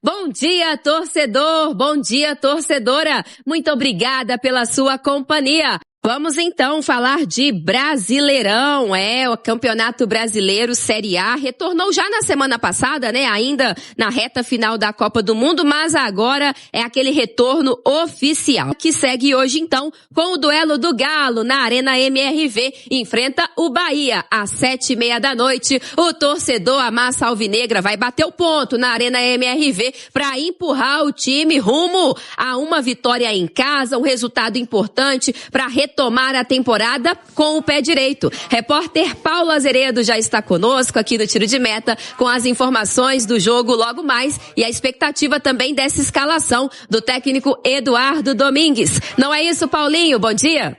Bom dia, torcedor! Bom dia, torcedora! Muito obrigada pela sua companhia. Vamos então falar de Brasileirão. O Campeonato Brasileiro Série A retornou já na semana passada, né? Ainda na reta final da Copa do Mundo, mas agora é aquele retorno oficial que segue hoje então com o duelo do Galo na Arena MRV. Enfrenta o Bahia às 7h30 da noite. O torcedor, a massa alvinegra, vai bater o ponto na Arena MRV para empurrar o time rumo a uma vitória em casa, um resultado importante para retomar a temporada com o pé direito. Repórter Paulo Azeredo já está conosco aqui no Tiro de Meta com as informações do jogo logo mais e a expectativa também dessa escalação do técnico Eduardo Domingues. Não é isso, Paulinho? Bom dia!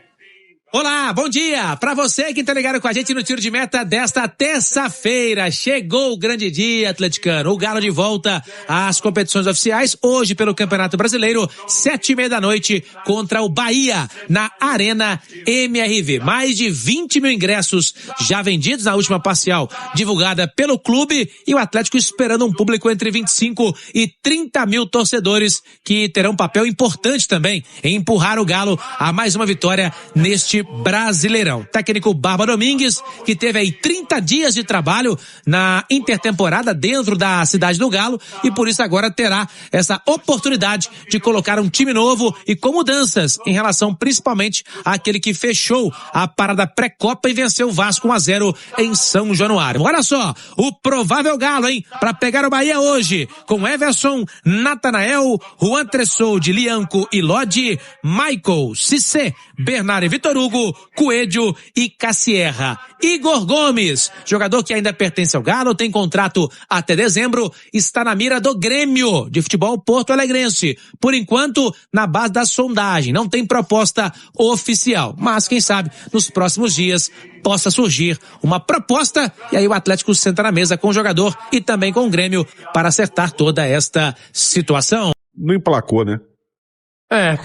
Olá, bom dia! Para você que tá ligado com a gente no Tiro de Meta desta terça-feira, chegou o grande dia atleticano. O Galo de volta às competições oficiais, hoje pelo Campeonato Brasileiro, 7h30 da noite, contra o Bahia, na Arena MRV. Mais de 20 mil ingressos já vendidos na última parcial divulgada pelo clube e o Atlético esperando um público entre 25 e 30 mil torcedores que terão um papel importante também em empurrar o Galo a mais uma vitória neste Brasileirão. Técnico Barba Domingues, que teve aí 30 dias de trabalho na intertemporada dentro da cidade do Galo e por isso agora terá essa oportunidade de colocar um time novo e com mudanças em relação principalmente àquele que fechou a parada pré-copa e venceu o Vasco 1-0 em São Januário. Olha só, o provável Galo, hein? Para pegar o Bahia hoje, com Everson, Natanael, Juan Tressoldi, Lianco e Lodi, Michael, Cissé, Bernardo e Vitor Hugo, Coelho e Cassierra. Igor Gomes, jogador que ainda pertence ao Galo, tem contrato até dezembro, está na mira do Grêmio de futebol Porto Alegrense. Por enquanto, na base da sondagem, não tem proposta oficial. Mas, quem sabe, nos próximos dias possa surgir uma proposta e aí o Atlético senta na mesa com o jogador e também com o Grêmio para acertar toda esta situação. Não emplacou, né?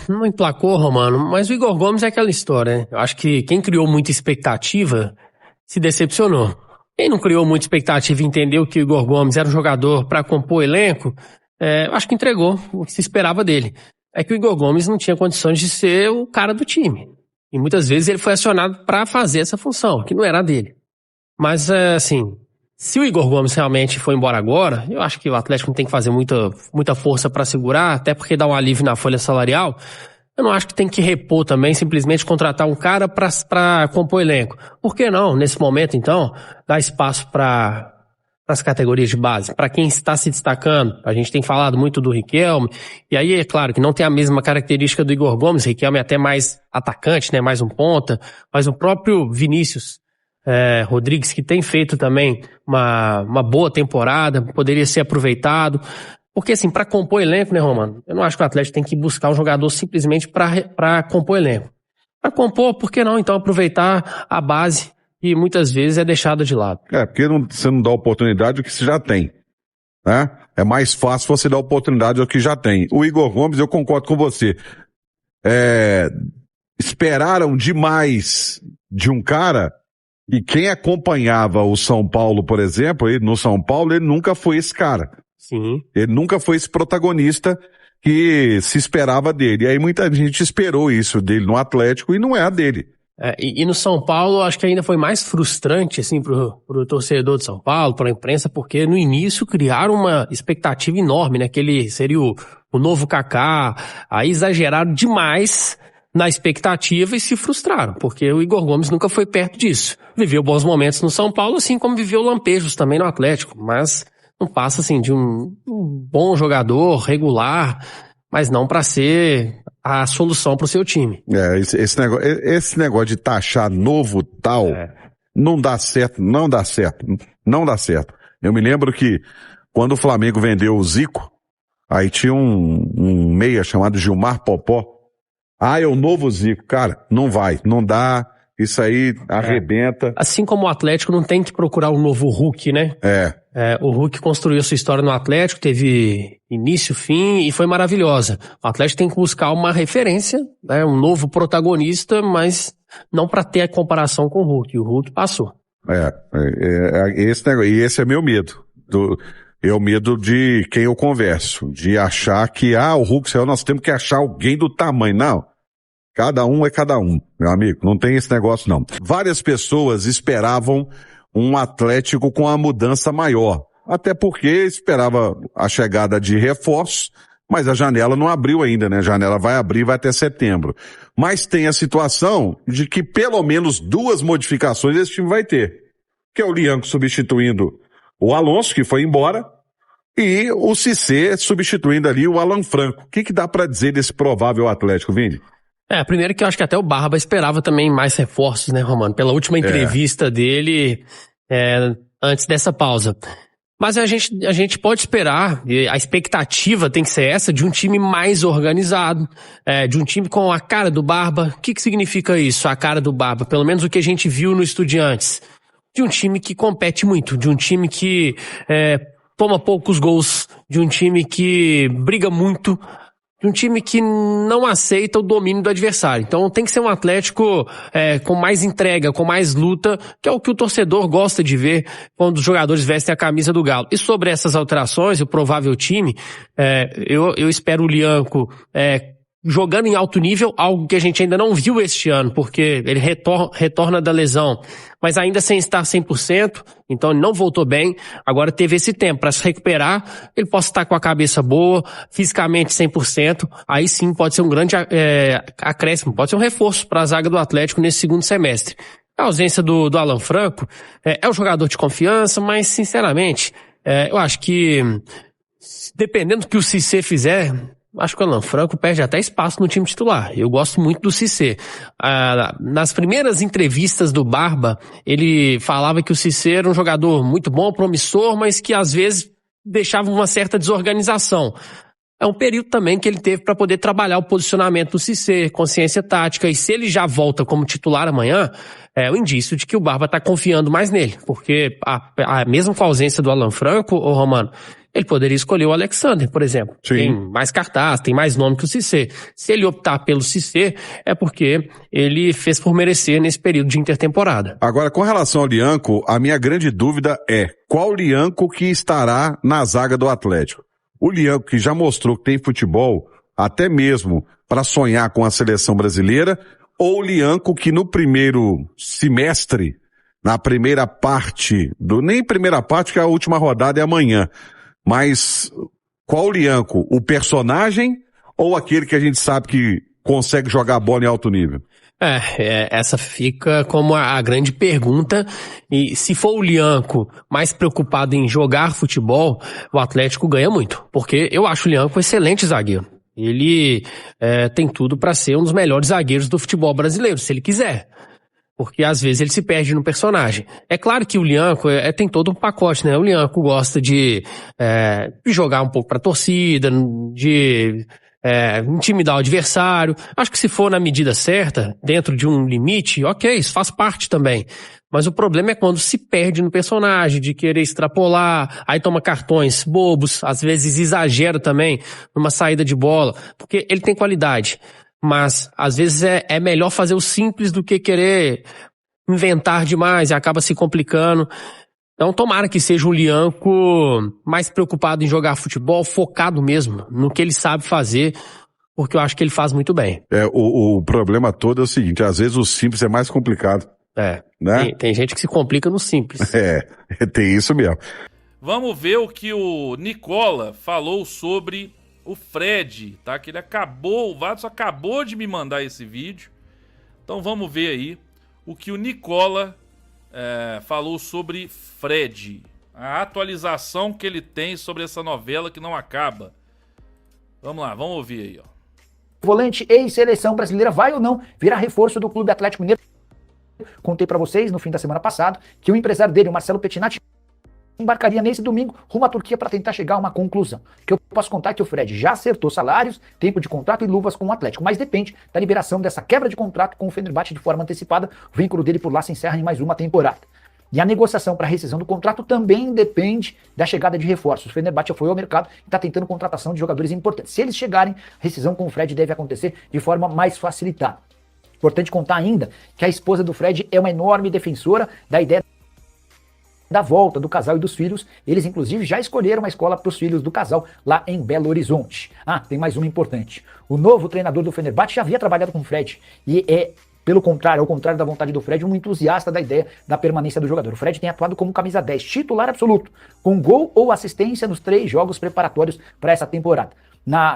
Não emplacou, Romano, mas o Igor Gomes é aquela história, né? Eu acho que quem criou muita expectativa se decepcionou. Quem não criou muita expectativa e entendeu que o Igor Gomes era um jogador para compor o elenco, eu acho que entregou o que se esperava dele. É que o Igor Gomes não tinha condições de ser o cara do time. E muitas vezes ele foi acionado para fazer essa função, que não era dele. Mas, se o Igor Gomes realmente for embora agora, eu acho que o Atlético não tem que fazer muita força para segurar, até porque dá um alívio na folha salarial. Eu não acho que tem que repor também, simplesmente contratar um cara para compor o elenco. Por que não, nesse momento, então, dar espaço para as categorias de base, para quem está se destacando? A gente tem falado muito do Riquelme, e aí é claro que não tem a mesma característica do Igor Gomes. Riquelme é até mais atacante, né, mais um ponta, mas o próprio Vinícius Rodrigues, que tem feito também uma boa temporada, poderia ser aproveitado. Porque assim, para compor elenco, né, Romano? Eu não acho que o Atlético tem que buscar um jogador simplesmente para compor elenco. Para compor, por que não então aproveitar a base que muitas vezes é deixada de lado? Porque você não dá oportunidade ao que você já tem, né? É mais fácil você dar oportunidade ao que já tem. O Igor Gomes, eu concordo com você. Esperaram demais de um cara. E quem acompanhava o São Paulo, por exemplo, no São Paulo, ele nunca foi esse cara. Sim. Ele nunca foi esse protagonista que se esperava dele. E aí muita gente esperou isso dele no Atlético e não é a dele. E no São Paulo, acho que ainda foi mais frustrante, assim, pro torcedor de São Paulo, pra imprensa, porque no início criaram uma expectativa enorme, né? Que ele seria o novo Kaká. Aí exageraram demais na expectativa e se frustraram, porque o Igor Gomes nunca foi perto disso. Viveu bons momentos no São Paulo, assim como viveu lampejos também no Atlético, mas não passa assim de um bom jogador, regular, mas não para ser a solução para o seu time. Esse negócio de taxar novo tal, não dá certo. Eu me lembro que quando o Flamengo vendeu o Zico, aí tinha um meia chamado Gilmar Popó. É o novo Zico. Cara, não dá, isso aí arrebenta. Assim como o Atlético não tem que procurar um novo Hulk, né? O Hulk construiu sua história no Atlético, teve início, fim e foi maravilhosa. O Atlético tem que buscar uma referência, né? Um novo protagonista, mas não para ter a comparação com o Hulk. O Hulk passou. Esse negócio, e esse é meu medo. É o medo de quem eu converso, de achar que, o Hulk saiu, nós temos que achar alguém do tamanho. Não. Cada um é cada um, meu amigo. Não tem esse negócio, não. Várias pessoas esperavam um Atlético com uma mudança maior. Até porque esperava a chegada de reforços, mas a janela não abriu ainda, né? A janela vai abrir, vai até setembro. Mas tem a situação de que pelo menos 2 modificações esse time vai ter. Que é o Lianco substituindo o Alonso, que foi embora, e o Cissé substituindo ali o Alan Franco. O que dá pra dizer desse provável Atlético, Vini? Primeiro que eu acho que até o Barba esperava também mais reforços, né, Romano? Pela última entrevista dele, antes dessa pausa. Mas a gente pode esperar, e a expectativa tem que ser essa, de um time mais organizado, de um time com a cara do Barba. O que significa isso, a cara do Barba? Pelo menos o que a gente viu no Estudiantes. De um time que compete muito, de um time que toma poucos gols, de um time que briga muito, de um time que não aceita o domínio do adversário. Então tem que ser um Atlético com mais entrega, com mais luta, que é o que o torcedor gosta de ver quando os jogadores vestem a camisa do Galo. E sobre essas alterações, o provável time, eu espero o Lianco jogando em alto nível, algo que a gente ainda não viu este ano, porque ele retorna da lesão, mas ainda sem estar 100%, então ele não voltou bem, agora teve esse tempo para se recuperar, ele pode estar com a cabeça boa, fisicamente 100%, aí sim pode ser um grande acréscimo, pode ser um reforço para a zaga do Atlético nesse segundo semestre. A ausência do Alan Franco é um jogador de confiança, mas sinceramente, eu acho que dependendo do que o Cissé fizer, acho que o Alan Franco perde até espaço no time titular. Eu gosto muito do Cissé. Nas primeiras entrevistas do Barba, ele falava que o Cissé era um jogador muito bom, promissor, mas que às vezes deixava uma certa desorganização. É um período também que ele teve para poder trabalhar o posicionamento do Cissé, consciência tática, e se ele já volta como titular amanhã, é um indício de que o Barba está confiando mais nele, porque mesmo com a ausência do Alan Franco, ô Romano, ele poderia escolher o Alexander, por exemplo. Sim. Tem mais cartaz, tem mais nome que o Cissé. Se ele optar pelo Cissé, é porque ele fez por merecer nesse período de intertemporada. Agora, com relação ao Lianco, a minha grande dúvida é qual Lianco que estará na zaga do Atlético? O Lianco que já mostrou que tem futebol, até mesmo para sonhar com a seleção brasileira, ou o Lianco que no primeiro semestre, na primeira parte, nem primeira parte, que a última rodada é amanhã, mas qual o Lianco? O personagem ou aquele que a gente sabe que consegue jogar bola em alto nível? Essa fica como a grande pergunta, e se for o Lianco mais preocupado em jogar futebol, o Atlético ganha muito, porque eu acho o Lianco um excelente zagueiro. Ele tem tudo para ser um dos melhores zagueiros do futebol brasileiro, se ele quiser. Porque às vezes ele se perde no personagem. É claro que o Lianco tem todo um pacote, né? O Lianco gosta de jogar um pouco pra torcida, de intimidar o adversário. Acho que se for na medida certa, dentro de um limite, ok, isso faz parte também. Mas o problema é quando se perde no personagem, de querer extrapolar, aí toma cartões bobos, às vezes exagera também numa saída de bola, porque ele tem qualidade. Mas, às vezes, é melhor fazer o simples do que querer inventar demais e acaba se complicando. Então, tomara que seja um Lianco mais preocupado em jogar futebol, focado mesmo no que ele sabe fazer, porque eu acho que ele faz muito bem. O problema todo é o seguinte, às vezes o simples é mais complicado. Né? Tem gente que se complica no simples. Tem isso mesmo. Vamos ver o que o Nicola falou sobre o Fred, tá? Que o Watson acabou de me mandar esse vídeo. Então vamos ver aí o que o Nicola falou sobre Fred. A atualização que ele tem sobre essa novela que não acaba. Vamos lá, vamos ouvir aí, ó. Volante ex-seleção brasileira vai ou não virar reforço do Clube Atlético Mineiro? Contei pra vocês no fim da semana passada que o empresário dele, o Marcelo Pettinati, embarcaria nesse domingo rumo à Turquia para tentar chegar a uma conclusão. O que eu posso contar é que o Fred já acertou salários, tempo de contrato e luvas com o Atlético, mas depende da liberação dessa quebra de contrato com o Fenerbahçe de forma antecipada. O vínculo dele por lá se encerra em mais uma temporada. E a negociação para a rescisão do contrato também depende da chegada de reforços. O Fenerbahçe foi ao mercado e está tentando contratação de jogadores importantes. Se eles chegarem, a rescisão com o Fred deve acontecer de forma mais facilitada. Importante contar ainda que a esposa do Fred é uma enorme defensora da ideia da volta do casal e dos filhos. Eles, inclusive, já escolheram uma escola para os filhos do casal lá em Belo Horizonte. Ah, tem mais uma importante. O novo treinador do Fenerbahçe já havia trabalhado com o Fred e é, pelo contrário, ao contrário da vontade do Fred, um entusiasta da ideia da permanência do jogador. O Fred tem atuado como camisa 10, titular absoluto, com gol ou assistência nos 3 jogos preparatórios para essa temporada.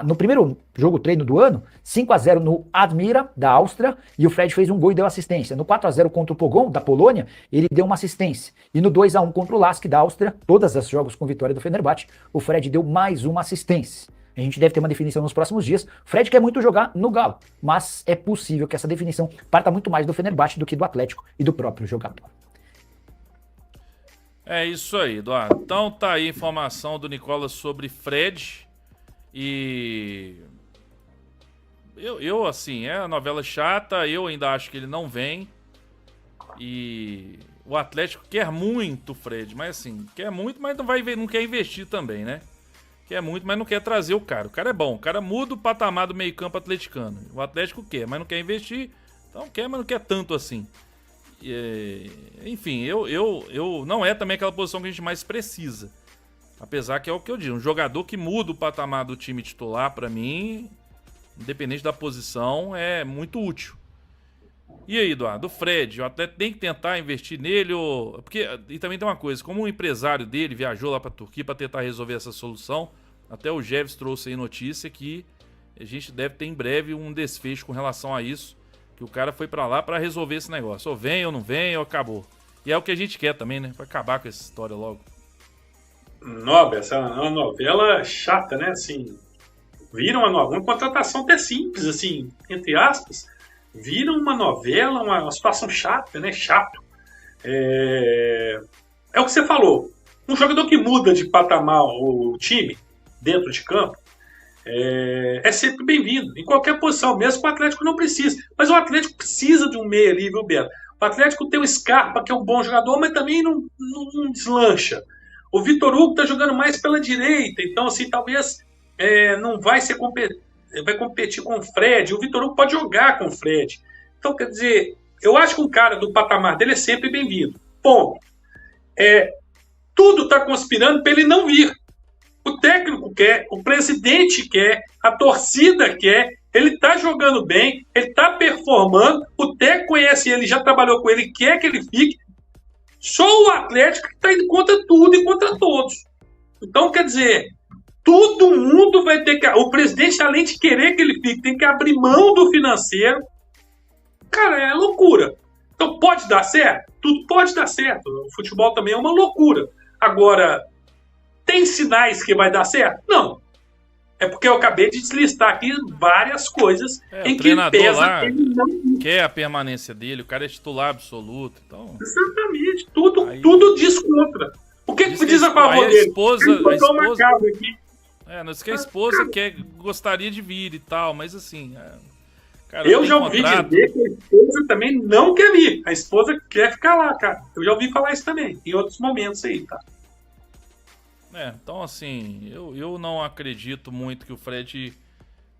No primeiro jogo treino do ano, 5-0 no Admira, da Áustria, e o Fred fez um gol e deu assistência. No 4-0 contra o Pogon, da Polônia, ele deu uma assistência. E no 2-1 contra o Lask, da Áustria, todos os jogos com vitória do Fenerbahçe, o Fred deu mais uma assistência. A gente deve ter uma definição nos próximos dias. O Fred quer muito jogar no Galo, mas é possível que essa definição parta muito mais do Fenerbahçe do que do Atlético e do próprio jogador. É isso aí, Eduardo. Então tá aí a informação do Nicola sobre Fred. E eu assim, é a novela chata, eu ainda acho que ele não vem. E o Atlético quer muito o Fred, mas assim, quer muito, mas não quer investir também, né? Quer muito, mas não quer trazer o cara. O cara é bom, o cara muda o patamar do meio-campo atleticano. O Atlético quer, mas não quer investir. Então quer, mas não quer tanto assim. Enfim, eu não é também aquela posição que a gente mais precisa. Apesar que é o que eu digo, um jogador que muda o patamar do time titular, pra mim, independente da posição, é muito útil. E aí, Eduardo, o Fred, o Atlético tem que tentar investir nele, e também tem uma coisa, como o empresário dele viajou lá pra Turquia pra tentar resolver essa solução, até o Jeves trouxe aí notícia que a gente deve ter em breve um desfecho com relação a isso, que o cara foi pra lá pra resolver esse negócio, ou vem ou não vem, ou acabou. E é o que a gente quer também, né, pra acabar com essa história logo. Nobre, essa é uma novela chata, né? Assim, vira uma contratação até simples, assim, entre aspas, vira uma novela, uma situação chata, né? Chato. É o que você falou. Um jogador que muda de patamar o time dentro de campo é sempre bem-vindo, em qualquer posição, mesmo que o Atlético não precise. Mas o Atlético precisa de um meia ali, viu, Beto? O Atlético tem o Scarpa, que é um bom jogador, mas também não deslancha. O Vitor Hugo está jogando mais pela direita, então assim, talvez não vai competir com o Fred. O Vitor Hugo pode jogar com o Fred. Então, quer dizer, eu acho que um cara do patamar dele é sempre bem-vindo. Ponto. Tudo está conspirando para ele não vir. O técnico quer, o presidente quer, a torcida quer, ele está jogando bem, ele está performando, o técnico conhece ele, já trabalhou com ele, quer que ele fique. Só o Atlético que está indo contra tudo e contra todos. Então, quer dizer, todo mundo vai ter que... O presidente, além de querer que ele fique, tem que abrir mão do financeiro. Cara, é loucura. Então, pode dar certo? Tudo pode dar certo. O futebol também é uma loucura. Agora, tem sinais que vai dar certo? Não. É porque eu acabei de deslistar aqui várias coisas em que pesa lá quer a permanência dele, o cara é titular absoluto. Então... Exatamente, tudo diz contra. O que diz a favor dele? Não diz que a esposa gostaria de vir e tal, mas assim... Cara, eu já ouvi dizer que a esposa também não quer vir. A esposa quer ficar lá, cara. Eu já ouvi falar isso também, em outros momentos aí, tá? Então assim, eu não acredito muito que o Fred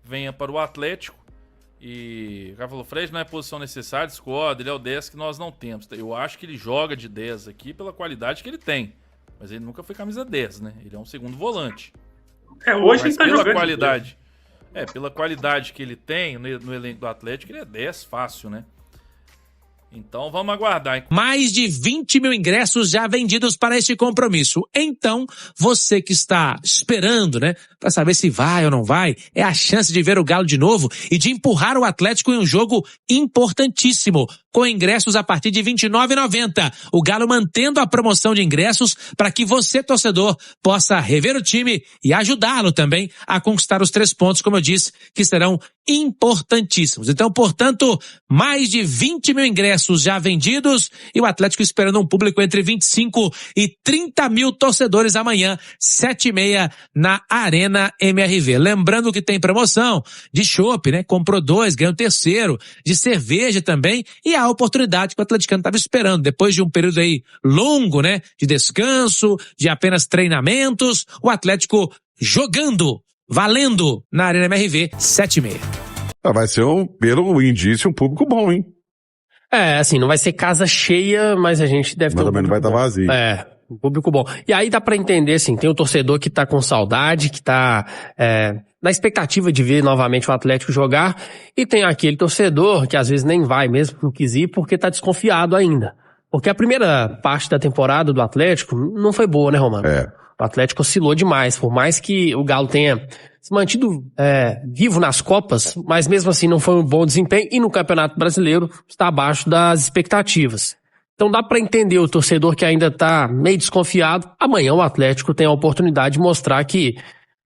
venha para o Atlético. E o cara falou, Fred não é posição necessária, discorda, ele é o 10 que nós não temos. Eu acho que ele joga de 10 aqui pela qualidade que ele tem. Mas ele nunca foi camisa 10, né? Ele é um segundo volante. Hoje ele tá pela jogando qualidade, pela qualidade que ele tem no elenco do Atlético, ele é 10 fácil, né? Então vamos aguardar. Mais de 20 mil ingressos já vendidos para este compromisso. Então, você que está esperando, né, para saber se vai ou não vai, é a chance de ver o Galo de novo e de empurrar o Atlético em um jogo importantíssimo, com ingressos a partir de R$ 29,90. O Galo mantendo a promoção de ingressos para que você, torcedor, possa rever o time e ajudá-lo também a conquistar os 3 pontos, como eu disse, que serão importantíssimos. Então, portanto, mais de 20 mil ingressos já vendidos e o Atlético esperando um público entre 25 e 30 mil torcedores amanhã, 7h30 na Arena MRV. Lembrando que tem promoção de chopp, né? Comprou 2, ganhou 3º, de cerveja também, e a oportunidade que o atleticano estava esperando, depois de um período aí longo, né? De descanso, de apenas treinamentos, o Atlético jogando, valendo na Arena MRV, 7h30. Vai ser, pelo indício, um público bom, hein? Assim, não vai ser casa cheia, mas a gente deve ter também não vai estar vazio. um público bom. E aí dá pra entender, assim, tem o torcedor que tá com saudade, que tá na expectativa de ver novamente o Atlético jogar, e tem aquele torcedor que às vezes nem vai mesmo, não quis ir, porque tá desconfiado ainda. Porque a primeira parte da temporada do Atlético não foi boa, né, Romano? O Atlético oscilou demais, por mais que o Galo tenha se mantido vivo nas Copas, mas mesmo assim não foi um bom desempenho, e no Campeonato Brasileiro está abaixo das expectativas. Então dá pra entender o torcedor que ainda tá meio desconfiado. Amanhã o Atlético tem a oportunidade de mostrar que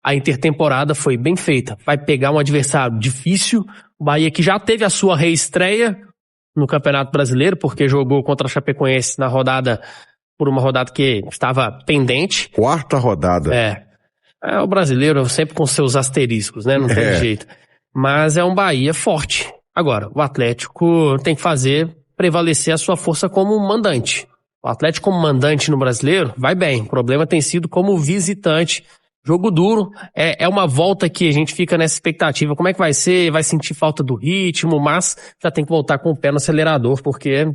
a intertemporada foi bem feita. Vai pegar um adversário difícil, o Bahia que já teve a sua reestreia no Campeonato Brasileiro, porque jogou contra a Chapecoense por uma rodada que estava pendente. 4ª rodada. O brasileiro sempre com seus asteriscos, né? Não tem jeito. Mas é um Bahia forte. Agora, o Atlético tem que prevalecer a sua força como mandante. O Atlético como mandante no Brasileiro vai bem. O problema tem sido como visitante. Jogo duro. É uma volta que a gente fica nessa expectativa. Como é que vai ser? Vai sentir falta do ritmo, mas já tem que voltar com o pé no acelerador, porque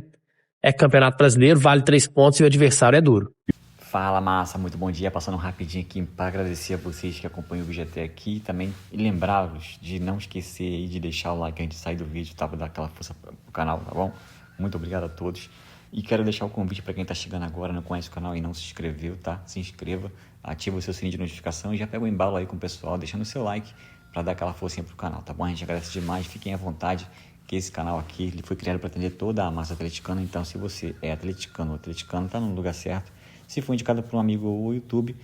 é Campeonato Brasileiro, vale 3 pontos e o adversário é duro. Fala, massa, muito bom dia. Passando rapidinho aqui para agradecer a vocês que acompanham o vídeo até aqui também, e lembrá-los de não esquecer aí de deixar o like antes de sair do vídeo, tá? Pra dar aquela força pro canal, tá bom? Muito obrigado a todos. E quero deixar o convite para quem tá chegando agora, não conhece o canal e não se inscreveu, tá? Se inscreva, ativa o seu sininho de notificação e já pega o embalo aí com o pessoal, deixando o seu like para dar aquela forcinha pro canal, tá bom? A gente agradece demais, fiquem à vontade, que esse canal aqui ele foi criado para atender toda a massa atleticana, então se você é atleticano ou atleticano, tá no lugar certo. Se for indicado por um amigo ou YouTube,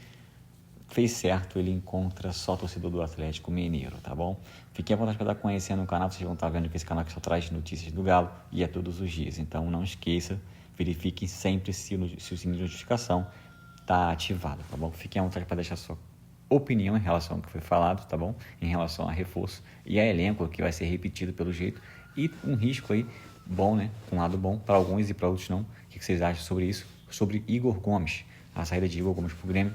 fez certo, ele encontra só torcedor do Atlético Mineiro, tá bom? Fiquem à vontade para estar conhecendo o canal, vocês vão estar vendo que esse canal aqui só traz notícias do Galo e é todos os dias. Então não esqueça, verifiquem sempre se o sininho de notificação está ativado, tá bom? Fiquem à vontade para deixar sua opinião em relação ao que foi falado, tá bom? Em relação a reforço e a elenco, que vai ser repetido pelo jeito, e um risco aí bom, né? Um lado bom para alguns e para outros não. O que vocês acham sobre isso? Sobre Igor Gomes, a saída de Igor Gomes para o Grêmio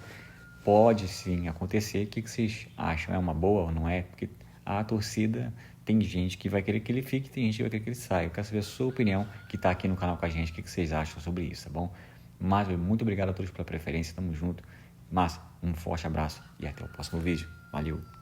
pode sim acontecer. O que vocês acham? É uma boa ou não é? Porque a torcida tem gente que vai querer que ele fique, tem gente que vai querer que ele saia. Eu quero saber a sua opinião, que está aqui no canal com a gente. O que vocês acham sobre isso, tá bom? Mas muito obrigado a todos pela preferência, tamo junto. Mas um forte abraço e até o próximo vídeo. Valeu!